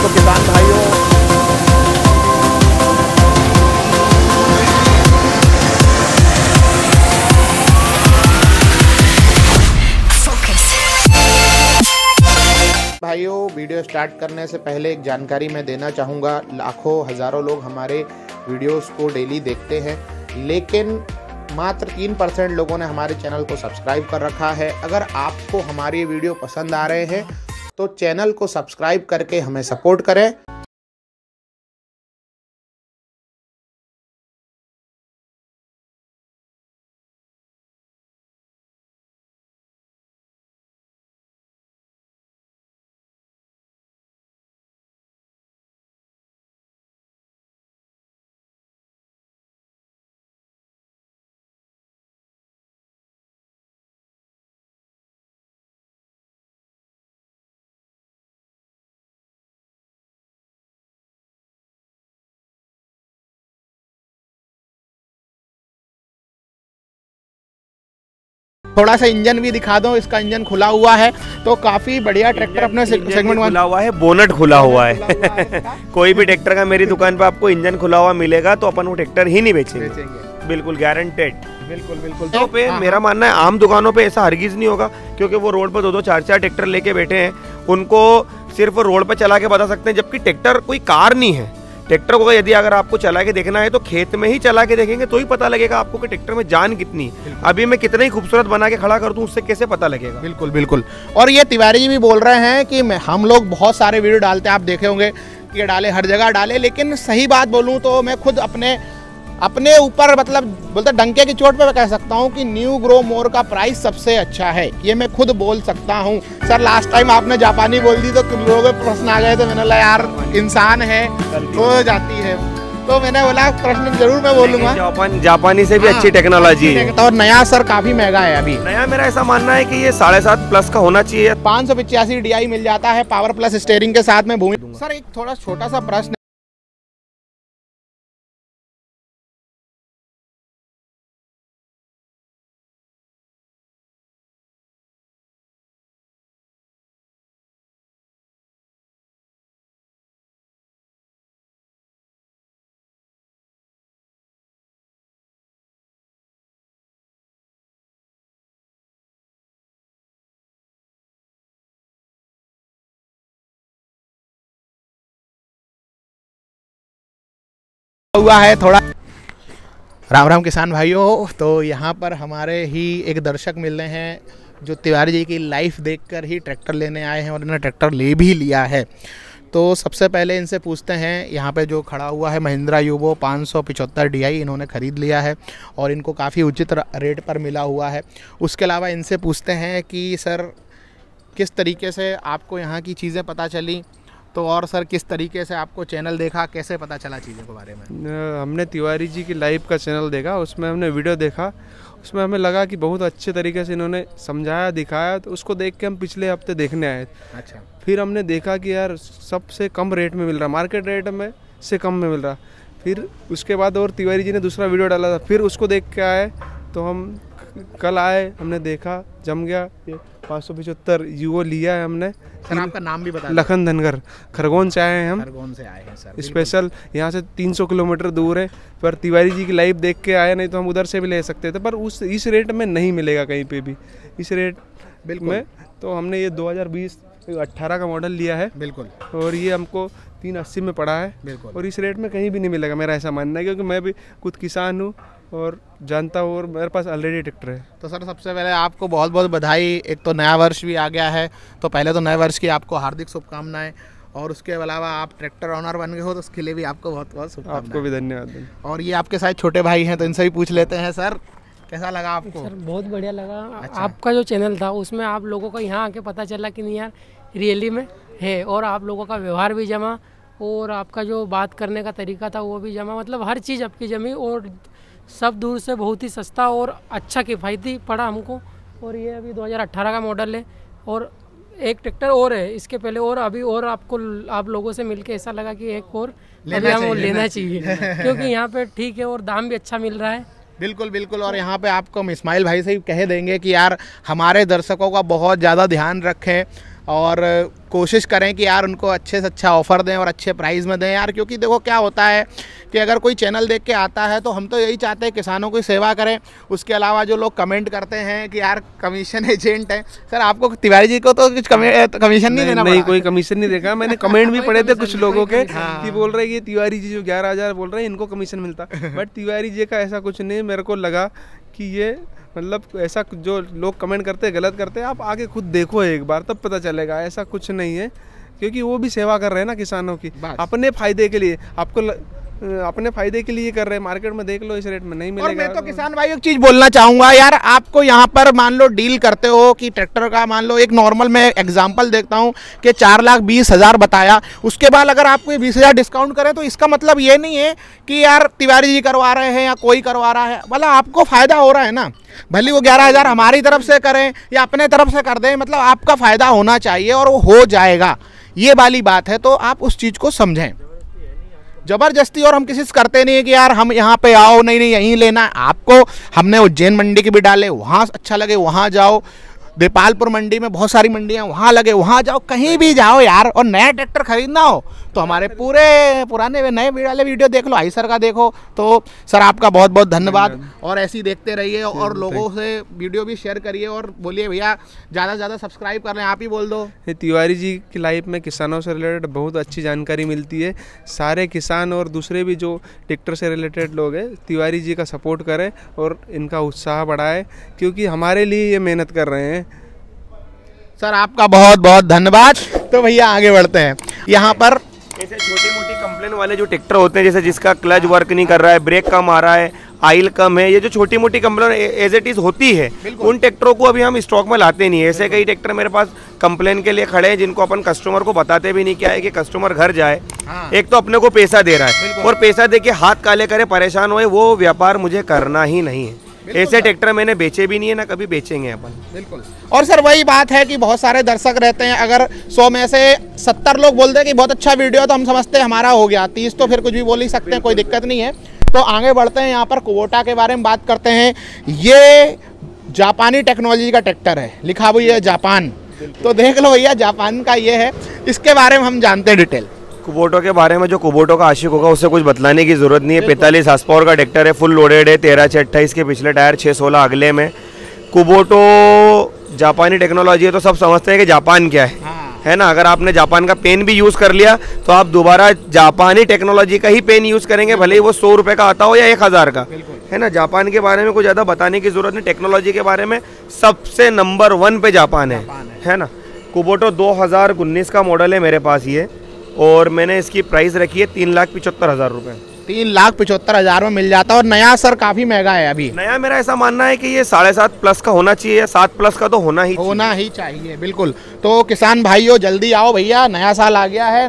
तो किसान भाइयों, वीडियो स्टार्ट करने से पहले एक जानकारी मैं देना चाहूँगा। लाखों हज़ारों लोग हमारे वीडियोस को डेली देखते हैं, लेकिन मात्र 3% लोगों ने हमारे चैनल को सब्सक्राइब कर रखा है। अगर आपको हमारी वीडियो पसंद आ रहे हैं तो चैनल को सब्सक्राइब करके हमें सपोर्ट करें। थोड़ा सा इंजन भी दिखा दो, इसका इंजन खुला हुआ है तो काफी बढ़िया ट्रैक्टर अपने सेगमेंट में खुला हुआ है, बोनट खुला हुआ है। कोई भी ट्रैक्टर का मेरी दुकान पे आपको इंजन खुला हुआ मिलेगा तो अपन वो ट्रैक्टर ही नहीं बेचेंगे, बिल्कुल गारंटेड। बिल्कुल तो पे मेरा मानना है आम दुकानों पे ऐसा हरगिज नहीं होगा, क्योंकि वो रोड पर 2-2 4-4 ट्रैक्टर लेके बैठे हैं, उनको सिर्फ रोड पर चला के बता सकते हैं, जबकि ट्रैक्टर कोई कार नहीं है। ट्रैक्टर को यदि अगर आपको चला के देखना है तो खेत में ही चला के देखेंगे तो ही पता लगेगा आपको कि ट्रैक्टर में जान कितनी है। अभी मैं कितना ही खूबसूरत बना के खड़ा कर दूं, उससे कैसे पता लगेगा। बिल्कुल। और ये तिवारी जी भी बोल रहे हैं कि हम लोग बहुत सारे वीडियो डालते हैं, आप देखे होंगे कि डाले, हर जगह डाले, लेकिन सही बात बोलूं तो मैं खुद अपने ऊपर मतलब बोलते डंके की चोट पे मैं कह सकता हूँ कि न्यू ग्रो मोर का प्राइस सबसे अच्छा है, ये मैं खुद बोल सकता हूँ। सर लास्ट टाइम आपने जापानी बोल दी तो लोगों में प्रश्न आ गए थे, मैंने बोला यार इंसान है हो जाती है, तो मैंने बोला प्रश्न जरूर मैं बोलूंगा। जापानी से भी अच्छी टेक्नोलॉजी है। और नया सर काफी महंगा है अभी। नया मेरा ऐसा मानना है कि ये 7.5 प्लस का होना चाहिए। 585 DI मिल जाता है पावर प्लस स्टीयरिंग के साथ में भूमि। सर एक थोड़ा छोटा सा प्रश्न, हुआ है थोड़ा। राम किसान भाइयों, तो यहाँ पर हमारे ही एक दर्शक मिल रहे हैं जो तिवारी जी की लाइफ देखकर ही ट्रैक्टर लेने आए हैं और इन्होंने ट्रैक्टर ले भी लिया है। तो सबसे पहले इनसे पूछते हैं, यहाँ पे जो खड़ा हुआ है महिंद्रा यूबो 575 DI इन्होंने ख़रीद लिया है और इनको काफ़ी उचित रेट पर मिला हुआ है। उसके अलावा इनसे पूछते हैं कि सर किस तरीके से आपको यहाँ की चीज़ें पता चली, तो और सर किस तरीके से आपको चैनल देखा, कैसे पता चला चीज़ों के बारे में? हमने तिवारी जी की लाइव का चैनल देखा, उसमें हमने वीडियो देखा, उसमें हमें लगा कि बहुत अच्छे तरीके से इन्होंने समझाया दिखाया, तो उसको देख के हम पिछले हफ्ते देखने आए। अच्छा। फिर हमने देखा कि यार सबसे कम रेट में मिल रहा, मार्केट रेट में से कम में मिल रहा। फिर उसके बाद और तिवारी जी ने दूसरा वीडियो डाला था, फिर उसको देख के आए, तो हम कल आए, हमने देखा, जम गया। 575 यूओ लिया है हमने। सर आपका नाम भी बता दें। लखन धनगर, खरगोन से आए हैं हम। खरगोन से आए हैं सर, स्पेशल यहाँ से 300 किलोमीटर दूर है, पर तिवारी जी की लाइव देख के आए, नहीं तो हम उधर से भी ले सकते थे, पर इस रेट में नहीं मिलेगा कहीं पे भी इस रेट में। तो हमने ये 2020-18 का मॉडल लिया है। बिल्कुल। और ये हमको 380 में पड़ा है। बिल्कुल। और इस रेट में कहीं भी नहीं मिलेगा, मेरा ऐसा मानना है, क्योंकि मैं भी खुद किसान हूँ और जानता हूँ, और मेरे पास ऑलरेडी ट्रैक्टर है। तो सर सबसे पहले आपको बहुत बहुत बधाई, एक तो नया वर्ष भी आ गया है, तो पहले तो नए वर्ष की आपको हार्दिक शुभकामनाएं, और उसके अलावा आप ट्रैक्टर ऑनर बन गए हो तो उसके लिए भी आपको बहुत बहुत शुभकामनाएं। आपको भी धन्यवाद। और ये आपके साथ छोटे भाई हैं तो इनसे भी पूछ लेते हैं। सर कैसा लगा आपको? सर बहुत बढ़िया लगा। अच्छा। आपका जो चैनल था उसमें आप लोगों को यहाँ आके पता चला कि नहीं यार रियली में है, और आप लोगों का व्यवहार भी जमा, और आपका जो बात करने का तरीका था वो भी जमा, मतलब हर चीज़ आपकी जमी, और सब दूर से बहुत ही सस्ता और अच्छा किफ़ायती पड़ा हमको। और ये अभी 2018 का मॉडल है, और एक ट्रैक्टर और है इसके पहले, और अभी और आपको आप लोगों से मिलके ऐसा लगा कि एक और लेना चाहिए क्योंकि यहाँ पे ठीक है और दाम भी अच्छा मिल रहा है। बिल्कुल। और यहाँ पे आपको हम इस्माइल भाई से ही कह देंगे कि यार हमारे दर्शकों का बहुत ज़्यादा ध्यान रखें, और कोशिश करें कि यार उनको अच्छे से अच्छा ऑफ़र दें और अच्छे प्राइस में दें यार, क्योंकि देखो क्या होता है कि अगर कोई चैनल देख के आता है तो हम तो यही चाहते हैं किसानों की सेवा करें। उसके अलावा जो लोग कमेंट करते हैं कि यार कमीशन एजेंट है, सर आपको तिवारी जी को तो कुछ कमीशन नहीं देना? नहीं, कोई कमीशन नहीं देखा। मैंने कमेंट भी पढ़े थे कुछ लोगों के कि बोल रहे कि तिवारी जी जो 11,000 बोल रहे हैं इनको कमीशन मिलता, बट तिवारी जी का ऐसा कुछ नहीं। मेरे को लगा कि ये मतलब ऐसा जो लोग कमेंट करते हैं गलत करते हैं, आप आके खुद देखो एक बार तब पता चलेगा। ऐसा कुछ नहीं है, क्योंकि वो भी सेवा कर रहे हैं ना किसानों की, अपने फायदे के लिए। आपको अपने फायदे के लिए कर रहे हैं, मार्केट में देख लो इस रेट में नहीं मिलेगा। और मैं तो किसान भाई एक चीज बोलना चाहूंगा यार, आपको यहाँ पर मान लो डील करते हो कि ट्रैक्टर का मान लो एक नॉर्मल मैं एग्जांपल देखता हूँ कि 4,20,000 बताया, उसके बाद अगर आपको 20,000 डिस्काउंट करें तो इसका मतलब ये नहीं है कि यार तिवारी जी करवा रहे हैं या कोई करवा रहा है, मतलब आपको फायदा हो रहा है ना। भले वो 11,000 हमारी तरफ से करें या अपने तरफ से कर दें, मतलब आपका फायदा होना चाहिए और वो हो जाएगा, ये वाली बात है। तो आप उस चीज़ को समझें, जबरदस्ती और हम किसी से करते नहीं है कि यार हम यहाँ पे आओ, नहीं यहीं लेना है आपको। हमने उज्जैन मंडी के भी डाले, वहाँ अच्छा लगे वहाँ जाओ, देपालपुर मंडी में बहुत सारी मंडियाँ वहाँ लगे वहाँ जाओ, कहीं भी जाओ यार। और नया ट्रैक्टर खरीदना हो तो हमारे पूरे पुराने नए वाले वीडियो देख लो, आईसर का देखो। तो सर आपका बहुत बहुत धन्यवाद, और ऐसे ही देखते रहिए और लोगों से वीडियो भी शेयर करिए और बोलिए भैया ज़्यादा से ज़्यादा सब्सक्राइब कर लें। आप ही बोल दो। तिवारी जी की लाइफ में किसानों से रिलेटेड बहुत अच्छी जानकारी मिलती है। सारे किसान और दूसरे भी जो ट्रैक्टर से रिलेटेड लोग हैं, तिवारी जी का सपोर्ट करें और इनका उत्साह बढ़ाएं, क्योंकि हमारे लिए ये मेहनत कर रहे हैं। सर आपका बहुत बहुत धन्यवाद। तो भैया आगे बढ़ते हैं। यहाँ पर ऐसे छोटी मोटी कंप्लेन वाले जो ट्रैक्टर होते हैं, जैसे जिसका क्लच वर्क नहीं कर रहा है, ब्रेक कम आ रहा है, आइल कम है, ये जो छोटी मोटी कंप्लेन एज इट इज होती है, उन ट्रैक्टरों को अभी हम स्टॉक में लाते नहीं है। ऐसे कई ट्रैक्टर मेरे पास कंप्लेन के लिए खड़े हैं जिनको अपन कस्टमर को बताते भी नहीं। क्या है कि कस्टमर घर जाए, एक तो अपने को पैसा दे रहा है और पैसा दे के हाथ काले करे परेशान होए, वो व्यापार मुझे करना ही नहीं है। ऐसे ट्रैक्टर मैंने बेचे भी नहीं है, ना कभी बेचेंगे अपन। बिल्कुल। और सर वही बात है कि बहुत सारे दर्शक रहते हैं, अगर 100 में से 70 लोग बोलते हैं कि बहुत अच्छा वीडियो, तो हम समझते हैं हमारा हो गया, 30 तो फिर कुछ भी बोल ही सकते हैं, कोई दिक्कत नहीं है। तो आगे बढ़ते हैं, यहाँ पर कुबोटा के बारे में बात करते हैं। ये जापानी टेक्नोलॉजी का ट्रैक्टर है, लिखा हुआ है जापान, तो देख लो भैया जापान का ये है। इसके बारे में हम जानते हैं डिटेल। कुबोटो के बारे में जो कुबोटो का आशिक होगा उसे कुछ बतलाने की जरूरत नहीं है। 45 हार्स पावर का ट्रैक्टर है, फुल लोडेड है, 13 से 28 के पिछले टायर, 6-16 अगले में। कुबोटो जापानी टेक्नोलॉजी है तो सब समझते हैं कि जापान क्या है ना। अगर आपने जापान का पेन भी यूज़ कर लिया तो आप दोबारा जापानी टेक्नोलॉजी का ही पेन यूज़ करेंगे, भले ही वो 100 रुपये का आता हो या 1,000 का, है ना। जापान के बारे में कुछ ज़्यादा बताने की जरूरत नहीं। टेक्नोलॉजी के बारे में सबसे नंबर 1 पे जापान है ना। कुबोटो 2019 का मॉडल है मेरे पास ये, और मैंने इसकी प्राइस रखी है 3,75,000 रुपये। 3,75,000 में मिल जाता है। और नया सर काफ़ी महंगा है अभी। नया मेरा ऐसा मानना है कि ये 7.5 प्लस का होना चाहिए या 7 प्लस का तो होना ही चाहिए। बिल्कुल। तो किसान भाइयों जल्दी आओ भैया, नया साल आ गया है,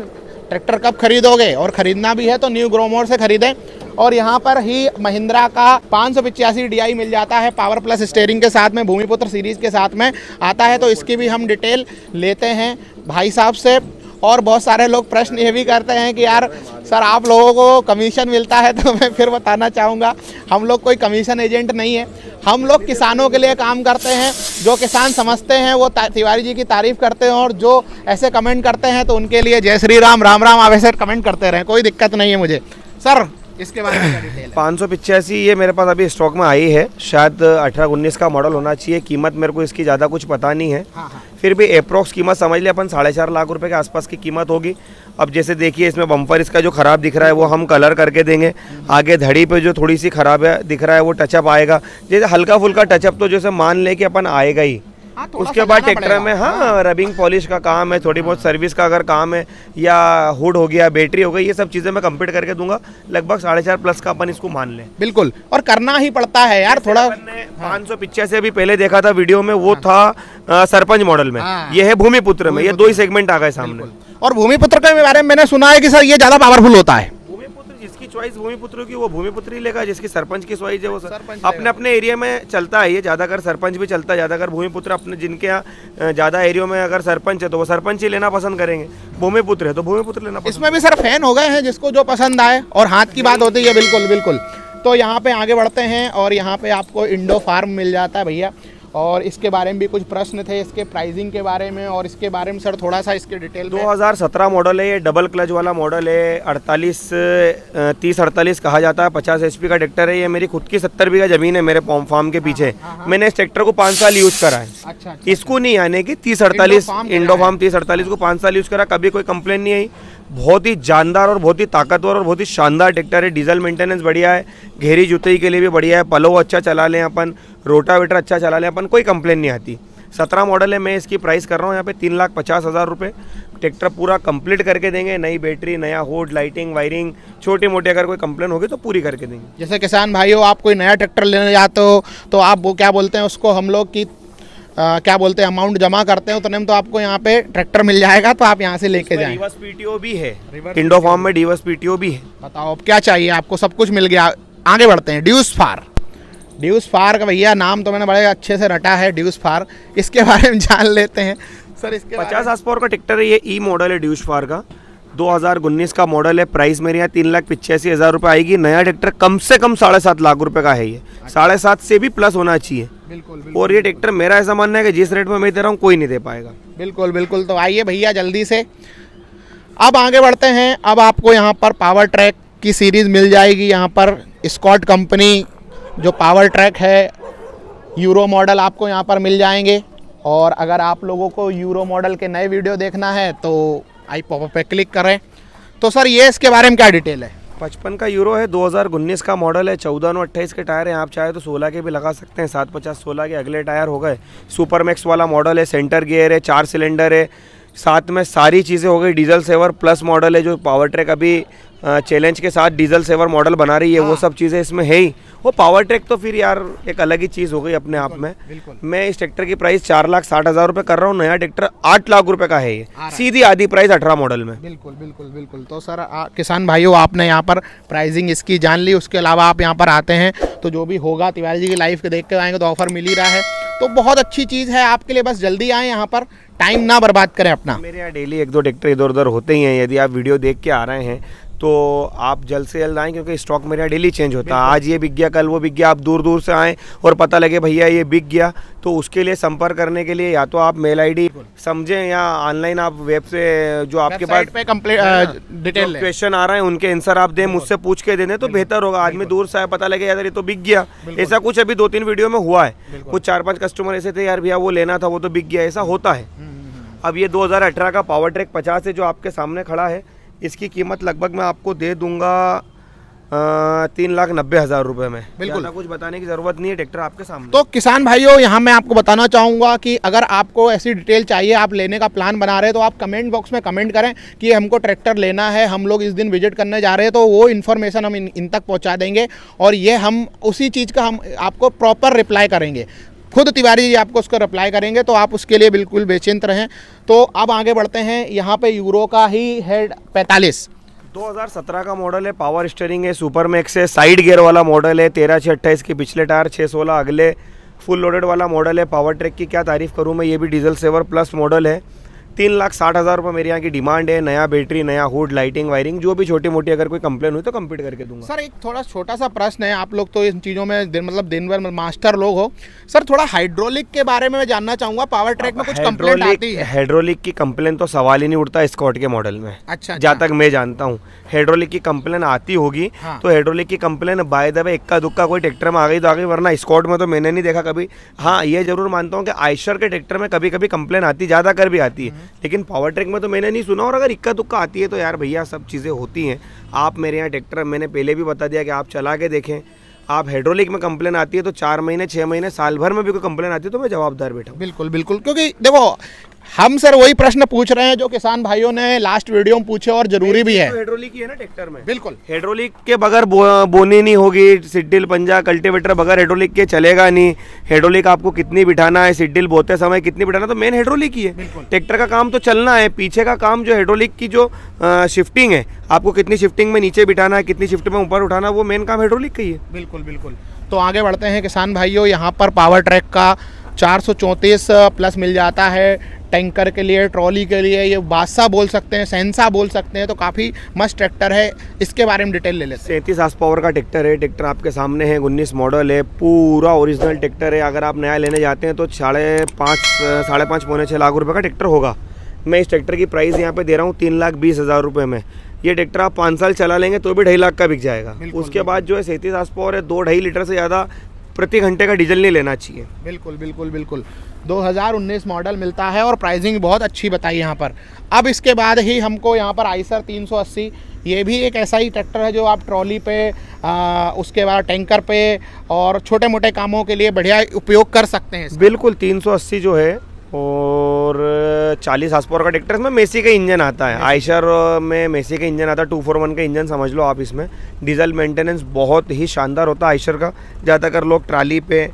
ट्रैक्टर कब खरीदोगे, और ख़रीदना भी है तो न्यू ग्रोमोर से खरीदें। और यहाँ पर ही महिंद्रा का 585 DI मिल जाता है, पावर प्लस स्टीयरिंग के साथ में, भूमिपुत्र सीरीज़ के साथ में आता है। तो इसकी भी हम डिटेल लेते हैं भाई साहब से। और बहुत सारे लोग प्रश्न ये भी करते हैं कि यार सर आप लोगों को कमीशन मिलता है, तो मैं फिर बताना चाहूँगा हम लोग कोई कमीशन एजेंट नहीं है। हम लोग किसानों के लिए काम करते हैं। जो किसान समझते हैं वो तिवारी जी की तारीफ़ करते हैं, और जो ऐसे कमेंट करते हैं तो उनके लिए जय श्री राम, राम राम। आप ऐसे कमेंट करते रहें, कोई दिक्कत नहीं है मुझे। सर इसके बारे में क्या डिटेल है? 585 ये मेरे पास अभी स्टॉक में आई है, शायद 18-19 का मॉडल होना चाहिए। कीमत मेरे को इसकी ज़्यादा कुछ पता नहीं है। फिर भी अप्रोक्स कीमत समझ लिया अपन 4.5 लाख रुपए के आसपास की कीमत होगी। अब जैसे देखिए इसमें बम्पर इसका जो ख़राब दिख रहा है वो हम कलर करके देंगे। आगे धड़ी पे जो थोड़ी सी ख़राब है दिख रहा है वो टचअप आएगा। जैसे हल्का फुल्का टचअप तो जैसे मान ले कि अपन आएगा ही। उसके बाद ट्रैक्टर में रबिंग पॉलिश का काम है, थोड़ी बहुत सर्विस का अगर काम है, या हुड हो गया, बैटरी हो गई, ये सब चीज़ें मैं कंप्लीट करके दूंगा। लगभग 4.5 प्लस का अपन इसको मान लें। बिल्कुल। और करना ही पड़ता है यार थोड़ा। 585 अभी पहले देखा था वीडियो में, वो था सरपंच मॉडल में, ये है भूमिपुत्र में। ये 2 ही सेगमेंट आ गए सामने। और भूमिपुत्र के बारे में मैंने सुना है कि सर ये ज़्यादा पावरफुल होता है। जिसकी चॉइस भूमिपुत्र की वो भूमिपुत्र ही लेगा, जिसकी सरपंच की चॉइस है वो अपने अपने एरिया में चलता है। ये ज़्यादातर सरपंच भी चलता है, ज़्यादातर भूमिपुत्र अपने जिनके यहाँ ज़्यादा एरिया में अगर सरपंच है तो वो सरपंच ही लेना पसंद करेंगे, भूमिपुत्र है तो भूमिपुत्र लेना पसंद। इसमें भी सर फैन हो गए हैं जिसको जो पसंद आए, और हाथ की बात होती है। बिल्कुल बिल्कुल। तो यहाँ पे आगे बढ़ते हैं, और यहाँ पे आपको इंडो फार्म मिल जाता है भैया। और इसके बारे में भी कुछ प्रश्न थे, इसके प्राइसिंग के बारे में और इसके बारे में सर थोड़ा सा इसके डिटेल में। 2017 मॉडल है ये, डबल क्लच वाला मॉडल है, 30-48 कहा जाता है, 50 HP का ट्रैक्टर है ये। मेरी खुद की 70 बीघा ज़मीन है मेरे फार्म के पीछे। मैंने इस ट्रैक्टर को 5 साल यूज़ करा है। अच्छा, इसको नहीं आने की 30-48 इंडो फार्म 30-48 को 5 साल यूज़ करा, कभी कोई कंप्लेन नहीं आई। बहुत ही जानदार और बहुत ही ताकतवर और बहुत ही शानदार ट्रैक्टर है। डीजल मेंटेनेंस बढ़िया है, गहरी जुताई के लिए भी बढ़िया है, पलो अच्छा चला लें अपन, रोटावेटर अच्छा चला लें अपन, कोई कंप्लेन नहीं आती। 17 मॉडल है, मैं इसकी प्राइस कर रहा हूँ यहाँ पे 3,50,000 रुपये। ट्रैक्टर पूरा कंप्लीट करके देंगे, नई बैटरी, नया हुड, लाइटिंग, वायरिंग, छोटी मोटी अगर कोई कंप्लेन होगी तो पूरी करके देंगे। जैसे किसान भाइयों आप कोई नया ट्रैक्टर लेने जाते हो तो आप वो क्या बोलते हैं उसको, हम लोग की क्या बोलते हैं, अमाउंट जमा करते हैं उतने में तो आपको यहाँ पे ट्रैक्टर मिल जाएगा, तो आप यहाँ से लेके जाएं। रिवर्स PTO भी है, इंडो फार्म में रिवर्स PTO भी है। बताओ अब क्या चाहिए आपको, सब कुछ मिल गया। आगे बढ़ते हैं। ड्यूस फार का भैया नाम तो मैंने बड़े अच्छे से रटा है, ड्यूस फार, इसके बारे में जान लेते हैं सर। इसके 50 HP का ट्रैक्टर है ये, ई मॉडल है ड्यूस फार का, 2019 का मॉडल है। प्राइस मेरे यहाँ 3,85,000 रुपये आएगी। नया ट्रैक्टर कम से कम 7.5 लाख रुपए का है ये, 7.5 से भी प्लस होना चाहिए। बिल्कुल। और ये ट्रैक्टर मेरा ऐसा मानना है कि जिस रेट में मैं दे रहा हूँ कोई नहीं दे पाएगा। बिल्कुल। तो आइए भैया जल्दी से अब आगे बढ़ते हैं। अब आपको यहाँ पर पावर ट्रैक की सीरीज़ मिल जाएगी। यहाँ पर स्कॉट कंपनी जो पावर ट्रैक है, यूरो मॉडल आपको यहाँ पर मिल जाएंगे। और अगर आप लोगों को यूरो मॉडल के नए वीडियो देखना है तो आई पॉपअप पे क्लिक करें। तो सर ये इसके बारे में क्या डिटेल है? 55 का यूरो है, 2019 का मॉडल है, 14/28 के टायर हैं। आप चाहे तो 16 के भी लगा सकते हैं, 750-16 के अगले टायर हो गए। सुपर मैक्स वाला मॉडल है, सेंटर गियर है, 4 सिलेंडर है, साथ में सारी चीज़ें हो गई। डीजल सेवर प्लस मॉडल है, जो पावर ट्रैक अभी चैलेंज के साथ डीजल सेवर मॉडल बना रही है, वो सब चीज़ें इसमें है ही। वो पावर ट्रैक तो फिर यार एक अलग ही चीज़ हो गई अपने आप में। मैं इस ट्रैक्टर की प्राइस 4,60,000 रुपये कर रहा हूँ। नया ट्रैक्टर 8 लाख रुपए का है ये, सीधी आधी प्राइस 18 मॉडल में। बिल्कुल। तो सर किसान भाइयों आपने यहाँ पर प्राइसिंग इसकी जान ली। उसके अलावा आप यहाँ पर आते हैं तो जो भी होगा तिवारी जी की लाइव के देख के आएंगे तो ऑफर मिल ही रहा है, तो बहुत अच्छी चीज़ है आपके लिए। बस जल्दी आएँ यहाँ पर, टाइम ना बर्बाद करें अपना। मेरे यहाँ डेली 1-2 ट्रैक्टर इधर उधर होते ही हैं। यदि आप वीडियो देख के आ रहे हैं तो आप जल्द से जल्द आएँ, क्योंकि स्टॉक मेरे यहाँ डेली चेंज होता है। आज ये बिक गया, कल वो बिक गया। आप दूर दूर से आएँ और पता लगे भैया ये बिक गया, तो उसके लिए संपर्क करने के लिए या तो आप मेल ID समझें या ऑनलाइन आप वेब से जो आपके पास डिटेल क्वेश्चन आ रहे हैं उनके आंसर आप दें, मुझसे पूछ के दें तो बेहतर होगा। आदमी दूर से आए, पता लगे यार ये तो बिक गया। ऐसा कुछ अभी 2-3 वीडियो में हुआ है, कुछ 4-5 कस्टमर ऐसे थे, यार भैया वो लेना था वो तो बिक गया, ऐसा होता है। अब ये 2018 का पावर ट्रैक 50 है जो आपके सामने खड़ा है, इसकी कीमत लगभग मैं आपको दे दूंगा 3,90,000 रुपये में। बिल्कुल कुछ बताने की ज़रूरत नहीं है, ट्रैक्टर आपके सामने। तो किसान भाइयों यहाँ मैं आपको बताना चाहूँगा कि अगर आपको ऐसी डिटेल चाहिए, आप लेने का प्लान बना रहे हैं, तो आप कमेंट बॉक्स में कमेंट करें कि हमको ट्रैक्टर लेना है, हम लोग इस दिन विजिट करने जा रहे हैं, तो वो इन्फॉर्मेशन हम इन तक पहुँचा देंगे और ये हम उसी चीज़ का हम आपको प्रॉपर रिप्लाई करेंगे। खुद तिवारी जी आपको उसको रिप्लाई करेंगे, तो आप उसके लिए बिल्कुल बेचिंत रहें। तो अब आगे बढ़ते हैं। यहाँ पे यूरो का ही है 45, 2017 का मॉडल है, पावर स्टीयरिंग है, सुपर मैक्स है, साइड गियर वाला मॉडल है, 13/6/28 के पिछले टायर, 6/16 अगले, फुल लोडेड वाला मॉडल है। पावर ट्रैक की क्या तारीफ करूँ मैं, ये भी डीजल सेवर प्लस मॉडल है। 3,60,000 रुपये मेरे यहाँ की डिमांड है। नया बैटरी, नया हुड, लाइटिंग, वायरिंग, जो भी छोटी मोटी अगर कोई कंप्लेन हुई तो कंप्लीट करके दूंगा। सर एक थोड़ा छोटा सा प्रश्न है, आप लोग तो इन चीज़ों में दिन भर मास्टर लोग हो सर, थोड़ा हाइड्रोलिक के बारे में मैं जानना चाहूँगा। पावर ट्रैक में कुछ कंप्लेंट आती है? हाइड्रोलिक की कंप्लेन तो सवाल ही नहीं उठता स्कॉट के मॉडल में। अच्छा, जहाँ तक मैं जानता हूँ हाइड्रोलिक की कंप्लेन आती होगी। हाँ। तो हाइड्रोलिक की कंप्लेन बाय द वे इक्का दुक्का कोई ट्रैक्टर में आ गई तो आ गई, वरना स्कॉट में तो मैंने नहीं देखा कभी। हाँ ये जरूर मानता हूँ कि आयशर के ट्रैक्टर में कभी कभी कंप्लेन आती, ज़्यादा कर भी आती है, लेकिन पावर ट्रैक में तो मैंने नहीं सुना। और अगर इक्का दुक्का आती है तो यार भैया सब चीज़ें होती हैं। आप मेरे यहाँ ट्रैक्टर मैंने पहले भी बता दिया कि आप चला के देखें। आप हाइड्रोलिक में कंप्लेन आती है तो 4 महीने 6 महीने साल भर में भी कोई कंप्लेन आती है तो मैं जवाबदार बैठा। बिल्कुल, क्योंकि देखो हम सर वही प्रश्न पूछ रहे हैं जो किसान भाइयों ने लास्ट वीडियो में पूछे और जरूरी भी है। हाइड्रोलिक ही है ना ट्रैक्टर में। बिल्कुल, हाइड्रोलिक के बगैर बोनी नहीं होगी, सिड्डिल पंजा कल्टीवेटर बगैर हाइड्रोलिक के चलेगा नहीं। हाइड्रोलिक आपको कितनी बिठाना है, सिड्डिल बोते समय कितनी बिठाना, तो मेन हाइड्रोलिक ही है। ट्रैक्टर का काम तो चलना है, पीछे का काम जो हाइड्रोलिक की जो शिफ्टिंग है, आपको कितनी शिफ्टिंग में नीचे बिठाना है, कितनी शिफ्ट में ऊपर उठाना, वो मेन काम हाइड्रोलिक का ही है। बिल्कुल। तो आगे बढ़ते हैं किसान भाइयों। यहाँ पर पावर ट्रैक का 434 प्लस मिल जाता है, टैंकर के लिए, ट्रॉली के लिए, ये बादशाह बोल सकते हैं, सेंसा बोल सकते हैं, तो काफ़ी मस्त ट्रैक्टर है। इसके बारे में डिटेल ले लेते हैं। 37 हार्स पावर का ट्रैक्टर है। ट्रैक्टर आपके सामने है, 19 मॉडल है, पूरा ओरिजिनल ट्रैक्टर है। अगर आप नया लेने जाते हैं तो 5.5 पौने 6 लाख रुपये का ट्रैक्टर होगा। मैं इस ट्रैक्टर की प्राइस यहाँ पे दे रहा हूँ 3,20,000 रुपये में। ये ट्रैक्टर आप 5 साल चला लेंगे तो भी 2.5 लाख का बिक जाएगा। उसके बाद जो है 37 हार्स पावर है, 2-2.5 लीटर से ज़्यादा प्रति घंटे का डीजल नहीं लेना चाहिए। बिल्कुल बिल्कुल बिल्कुल। 2019 मॉडल मिलता है और प्राइसिंग बहुत अच्छी बताई यहाँ पर। अब इसके बाद ही हमको यहाँ पर आइसर 380, ये भी एक ऐसा ही ट्रैक्टर है जो आप ट्रॉली पे, उसके बाद टैंकर पे और छोटे मोटे कामों के लिए बढ़िया उपयोग कर सकते हैं। बिल्कुल 380 जो है और 40 हार्स पावर का ट्रैक्टर, इसमें मेसी का इंजन आता है। आइशर में मेसी का इंजन आता है, 241 का इंजन समझ लो आप। इसमें डीजल मेंटेनेंस बहुत ही शानदार होता है आइशर का। ज़्यादातर लोग ट्राली पे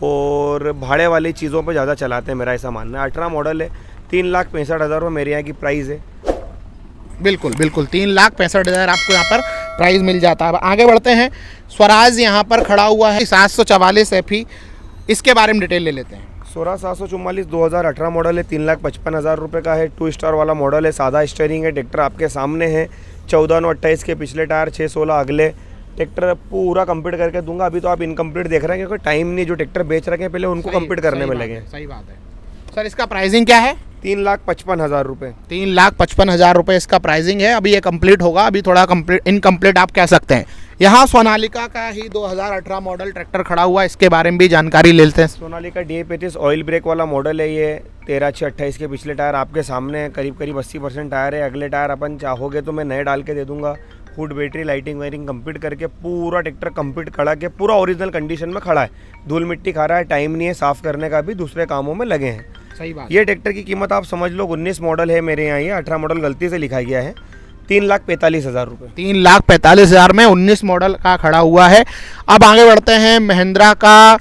और भाड़े वाली चीज़ों पे ज़्यादा चलाते हैं, मेरा ऐसा मानना है। 18 मॉडल है, 3,65,000 रुपये मेरे यहाँ की प्राइस है। बिल्कुल बिल्कुल 3,65,000 आपको यहाँ पर प्राइस मिल जाता है। आगे बढ़ते हैं। स्वराज यहाँ पर खड़ा हुआ है 744 FE, इसके बारे में डिटेल ले लेते हैं। स्वराज 744 2018 मॉडल है, 3,55,000 रुपये का है। 2 स्टार वाला मॉडल है, सादा स्टीयरिंग है। ट्रैक्टर आपके सामने है, 14/9/28 के पिछले टायर, 6/16 अगले। ट्रैक्टर पूरा कंप्लीट करके दूंगा। अभी तो आप इनकम्प्लीट देख रहे हैं क्योंकि टाइम नहीं, जो ट्रैक्टर बेच रखे हैं पहले उनको कंप्लीट करने में लगे। सही बात है सर। इसका प्राइसिंग क्या है? 3,55,000 रुपये। 3,55,000 रुपये इसका प्राइसिंग है। अभी ये कंप्लीट होगा, अभी थोड़ा इनकम्प्लीट आप कह सकते हैं। यहाँ सोनालिका का ही 2018 मॉडल ट्रैक्टर खड़ा हुआ है, इसके बारे में भी जानकारी ले लेते हैं। सोनालिका DA35 ऑयल ब्रेक वाला मॉडल है ये। 13/6/28 के पिछले टायर आपके सामने है, करीब 80% टायर है। अगले टायर अपन चाहोगे तो मैं नए डाल के दे दूंगा। Hood, battery, lighting wiring complete करके पूरा ट्रैक्टर कंप्लीट खड़ा के पूरा ओरिजिनल कंडीशन में खड़ा है। धूल मिट्टी खा रहा है, टाइम नहीं है साफ़ करने का, भी दूसरे कामों में लगे हैं। सही बात। ये ट्रैक्टर की कीमत आप समझ लो, 19 मॉडल है मेरे यहाँ, ये 18 मॉडल गलती से लिखा गया है, 3,45,000 रुपये। 3,45,000 में 19 मॉडल का खड़ा हुआ है। अब आगे बढ़ते हैं। महिंद्रा का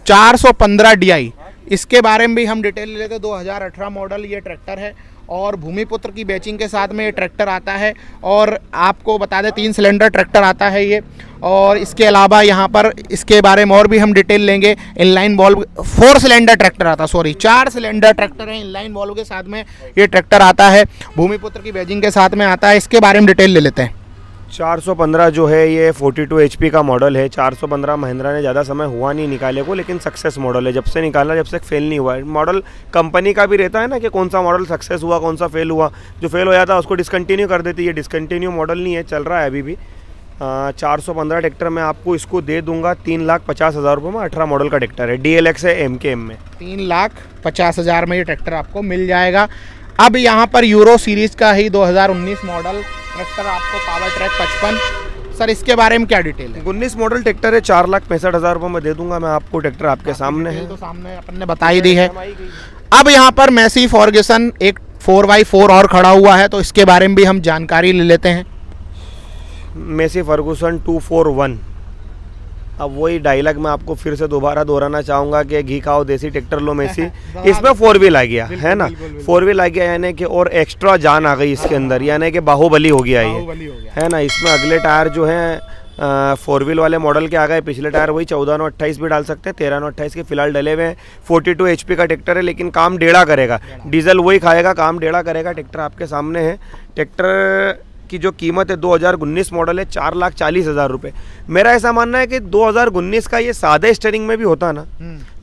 415 DI, इसके बारे में भी हम डिटेल ले लेते हैं। 2018 मॉडल ये ट्रैक्टर है और भूमिपुत्र की बैचिंग के साथ में ये ट्रैक्टर आता है। और आपको बता दें 3 सिलेंडर ट्रैक्टर आता है ये। और इसके अलावा यहाँ पर इसके बारे में और भी हम डिटेल लेंगे। इनलाइन वॉल्व 4 सिलेंडर ट्रैक्टर आता है, 4 सिलेंडर ट्रैक्टर है, इनलाइन वॉल्व के साथ में ये ट्रैक्टर आता है। भूमिपुत्र की बैचिंग के साथ में आता है। इसके बारे में डिटेल ले लेते हैं। 415 जो है ये 42 HP का मॉडल है। 415 महिंद्रा ने ज़्यादा समय हुआ नहीं निकाले को, लेकिन सक्सेस मॉडल है। जब से निकाला, जब से फेल नहीं हुआ है। मॉडल कंपनी का भी रहता है ना कि कौन सा मॉडल सक्सेस हुआ, कौन सा फेल हुआ। जो फेल हो जाता है उसको डिसकंटिन्यू कर देती है। डिसकंटिन्यू मॉडल नहीं है, चल रहा है अभी भी। 415 ट्रैक्टर मैं आपको इसको दे दूंगा 3,50,000 रुपये में। 18 मॉडल का ट्रैक्टर है, DLX है MKM में। 3,50,000 में ये ट्रैक्टर आपको मिल जाएगा। अब यहाँ पर यूरो सीरीज का ही 2019 मॉडल ट्रैक्टर आपको पावर ट्रैक 55, सर इसके बारे में क्या डिटेल है? 19 मॉडल ट्रैक्टर है, 4,65,000 रुपये में दे दूंगा मैं आपको। ट्रैक्टर आपके सामने है, तो सामने अपन ने बता ही दी है। अब यहाँ पर मैसी फर्गुसन एक 4x4 और खड़ा हुआ है, तो इसके बारे में भी हम जानकारी ले लेते हैं। मैसी फर्गुसन 241। अब वही डायलॉग मैं आपको फिर से दोबारा दोहराना चाहूँगा कि घी खाओ देसी ट्रैक्टर लो मैसी। इसमें 4 व्हील आ गया है ना, 4 व्हील आ गया, यानी कि और एक्स्ट्रा जान आ गई इसके अंदर, यानी कि बाहुबली हो गया ये, है ना। इसमें अगले टायर जो है 4 व्हील वाले मॉडल के आ गए। पिछले टायर वही 14/9/28 भी डाल सकते हैं, 13/9/28 के फिलहाल डले हुए हैं। 42 HP का ट्रैक्टर है, लेकिन काम डेढ़ा करेगा। डीजल वही खाएगा, काम डेढ़ा करेगा। ट्रैक्टर आपके सामने है। ट्रैक्टर की जो कीमत है 2019 मॉडल है 4,40,000 रुपये। मेरा ऐसा मानना है कि 2019 का ये सादे स्टीयरिंग में भी होता ना,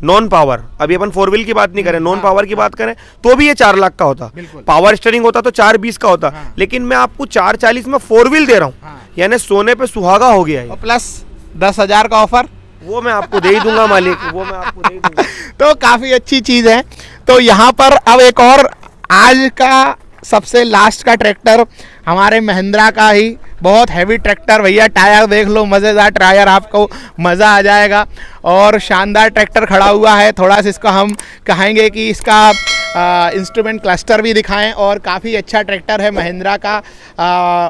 नॉन पावर, अभी अपन 4 व्हील की बात नहीं करें, नॉन पावर की बात करें, तो भी ये 4 लाख का होता। पावर स्टीयरिंग होता तो 4,20 का होता। लेकिन मैं आपको 4,40 में 4 व्हील दे रहा हूँ, यानी सोने पे सुहागा हो गया है। प्लस 10,000 का ऑफर वो मैं आपको दे ही दूंगा मालिक, वो मैं आपको दे ही दूंगा। तो काफ़ी अच्छी चीज़ है। तो यहाँ पर अब एक और आज का सबसे लास्ट का ट्रैक्टर हमारे महिंद्रा का ही बहुत हैवी ट्रैक्टर, भैया टायर देख लो, मज़ेदार टायर, आपको मज़ा आ जाएगा। और शानदार ट्रैक्टर खड़ा हुआ है। थोड़ा सा इसका हम कहेंगे कि इसका इंस्ट्रूमेंट क्लस्टर भी दिखाएं। और काफ़ी अच्छा ट्रैक्टर है महिंद्रा का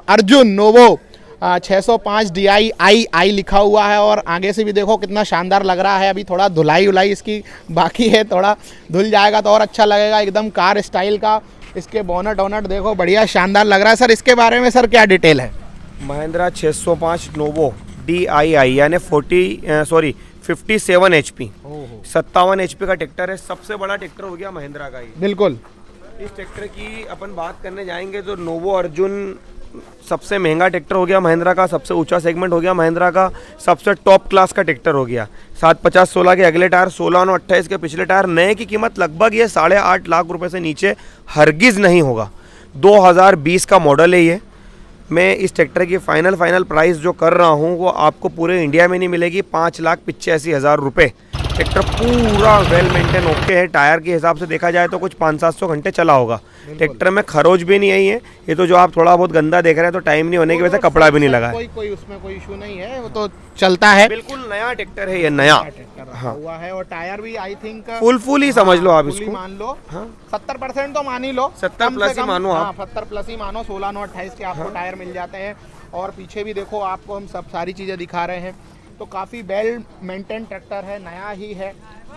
अर्जुन नोवो 605 DI आई लिखा हुआ है। और आगे से भी देखो कितना शानदार लग रहा है। अभी थोड़ा धुलाई उलाई इसकी बाकी है, थोड़ा धुल जाएगा तो और अच्छा लगेगा, एकदम कार स्टाइल का। इसके बोनट वोनट देखो, बढ़िया शानदार लग रहा है। सर इसके बारे में सर क्या डिटेल है? महिंद्रा 605 नोवो DII यानी 57 HP, 57 HP का ट्रैक्टर है। सबसे बड़ा ट्रैक्टर हो गया महिंद्रा का ये। बिल्कुल इस ट्रैक्टर की अपन बात करने जाएंगे तो नोवो अर्जुन सबसे महंगा ट्रैक्टर हो गया महिंद्रा का, सबसे ऊंचा सेगमेंट हो गया महिंद्रा का, सबसे टॉप क्लास का ट्रैक्टर हो गया। 750/16 के अगले टायर, 16/28 के पिछले टायर। नए की कीमत लगभग ये 8.5 लाख रुपए से नीचे हरगिज़ नहीं होगा। 2020 का मॉडल है ये। मैं इस ट्रैक्टर की फाइनल प्राइस जो कर रहा हूँ वो आपको पूरे इंडिया में नहीं मिलेगी, 5,85,000 रुपये। ट्रैक्टर पूरा वेल मेंटेन ओके है। टायर के हिसाब से देखा जाए तो कुछ 500-700 घंटे चला होगा। ट्रैक्टर में खरोच भी नहीं आई है। ये तो जो आप थोड़ा बहुत गंदा देख रहे हैं तो टाइम नहीं होने की वजह से कपड़ा भी नहीं लगा है। कोई उसमें कोई इशू नहीं है, वो तो चलता है। बिल्कुल नया ट्रैक्टर है ये, नया हाँ हुआ है। और टायर भी आई थिंक फुल ही समझ लो आप इसको, मान लो 70% तो मान ही लो, 70+ ही मानो आप। 70+ ही मानो। 16/28 के आपको टायर मिल जाते हैं। और पीछे भी देखो, आपको हम सब सारी चीज़ें दिखा रहे हैं। तो काफ़ी वेल मेंटेन ट्रैक्टर है, नया ही है।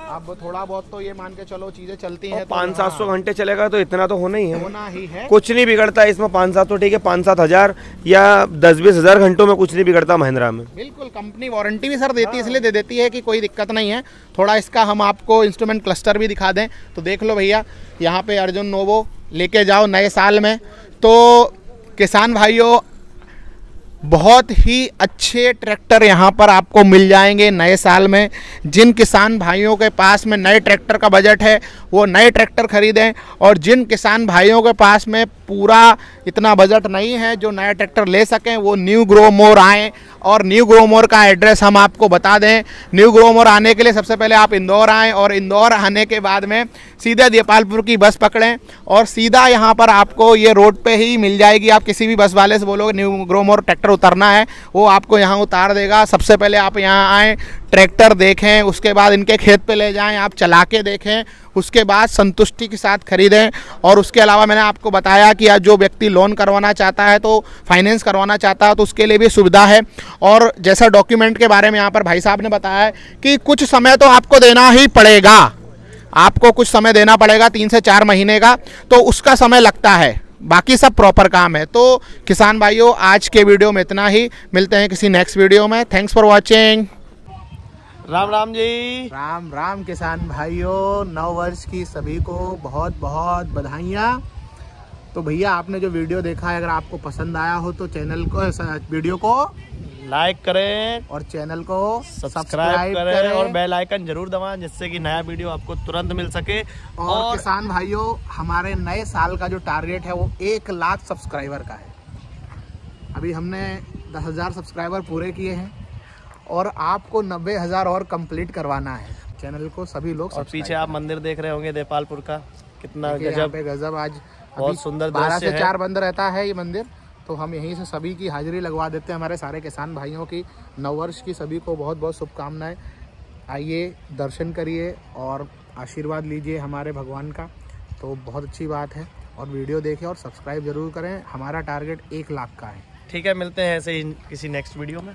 अब थोड़ा बहुत तो ये मान के चलो चीज़ें चलती हैं, 500-700 घंटे चलेगा तो इतना तो होना ही है। होना ही है, कुछ नहीं बिगड़ता इसमें। 5-7 तो ठीक है, 5-7 हज़ार या 10-20 हज़ार घंटों में कुछ नहीं बिगड़ता महिंद्रा में। बिल्कुल। कंपनी वारंटी भी सर देती है, इसलिए दे देती है कि कोई दिक्कत नहीं है। थोड़ा इसका हम आपको इंस्ट्रूमेंट क्लस्टर भी दिखा दें तो देख लो भैया, यहाँ पे अर्जुन नोवो लेके जाओ नए साल में। तो किसान भाइयों, बहुत ही अच्छे ट्रैक्टर यहाँ पर आपको मिल जाएंगे नए साल में। जिन किसान भाइयों के पास में नए ट्रैक्टर का बजट है वो नए ट्रैक्टर खरीदें, और जिन किसान भाइयों के पास में पूरा इतना बजट नहीं है जो नया ट्रैक्टर ले सकें वो न्यू ग्रोमोर आएँ। और न्यू ग्रोमोर का एड्रेस हम आपको बता दें। न्यू ग्रोमोर आने के लिए सबसे पहले आप इंदौर आएँ, और इंदौर आने के बाद में सीधे देपालपुर की बस पकड़ें और सीधा यहाँ पर आपको ये रोड पे ही मिल जाएगी। आप किसी भी बस वाले से बोलोगे न्यू ग्रोमोर ट्रैक्टर उतरना है, वो आपको यहाँ उतार देगा। सबसे पहले आप यहाँ आएँ, ट्रैक्टर देखें, उसके बाद इनके खेत पे ले जाएं, आप चला के देखें, उसके बाद संतुष्टि के साथ खरीदें। और उसके अलावा मैंने आपको बताया कि आज जो व्यक्ति लोन करवाना चाहता है तो फाइनेंस करवाना चाहता है तो उसके लिए भी सुविधा है। और जैसा डॉक्यूमेंट के बारे में यहाँ पर भाई साहब ने बताया है कि कुछ समय तो आपको देना ही पड़ेगा, आपको कुछ समय देना पड़ेगा 3 से 4 महीने का, तो उसका समय लगता है, बाकी सब प्रॉपर काम है। तो किसान भाइयों, आज के वीडियो में इतना ही। मिलते हैं किसी नेक्स्ट वीडियो में। Thanks for watching. Ram Ram ji. Ram Ram किसान भाइयों, नव वर्ष की सभी को बहुत बहुत बधाइयाँ। तो भैया, आपने जो वीडियो देखा है, अगर आपको पसंद आया हो तो चैनल को, वीडियो को लाइक करें और चैनल को सब्सक्राइब करें और बेल आइकन जरूर दबाएं, जिससे कि नया वीडियो आपको तुरंत मिल सके। और किसान भाइयों, हमारे नए साल का जो टारगेट है वो 1 लाख सब्सक्राइबर का है। अभी हमने 10,000 सब्सक्राइबर पूरे किए हैं और आपको 90,000 और कंप्लीट करवाना है। चैनल को सभी लोग। और पीछे आप मंदिर देख रहे होंगे देपालपुर का, कितना गजब। आज बहुत सुंदर 12 से 4 बंद रहता है ये मंदिर, तो हम यहीं से सभी की हाजिरी लगवा देते हैं। हमारे सारे किसान भाइयों की नववर्ष की सभी को बहुत बहुत शुभकामनाएं। आइए, दर्शन करिए और आशीर्वाद लीजिए हमारे भगवान का, तो बहुत अच्छी बात है। और वीडियो देखें और सब्सक्राइब जरूर करें। हमारा टारगेट 1 लाख का है। ठीक है, मिलते हैं ऐसे ही किसी नेक्स्ट वीडियो में।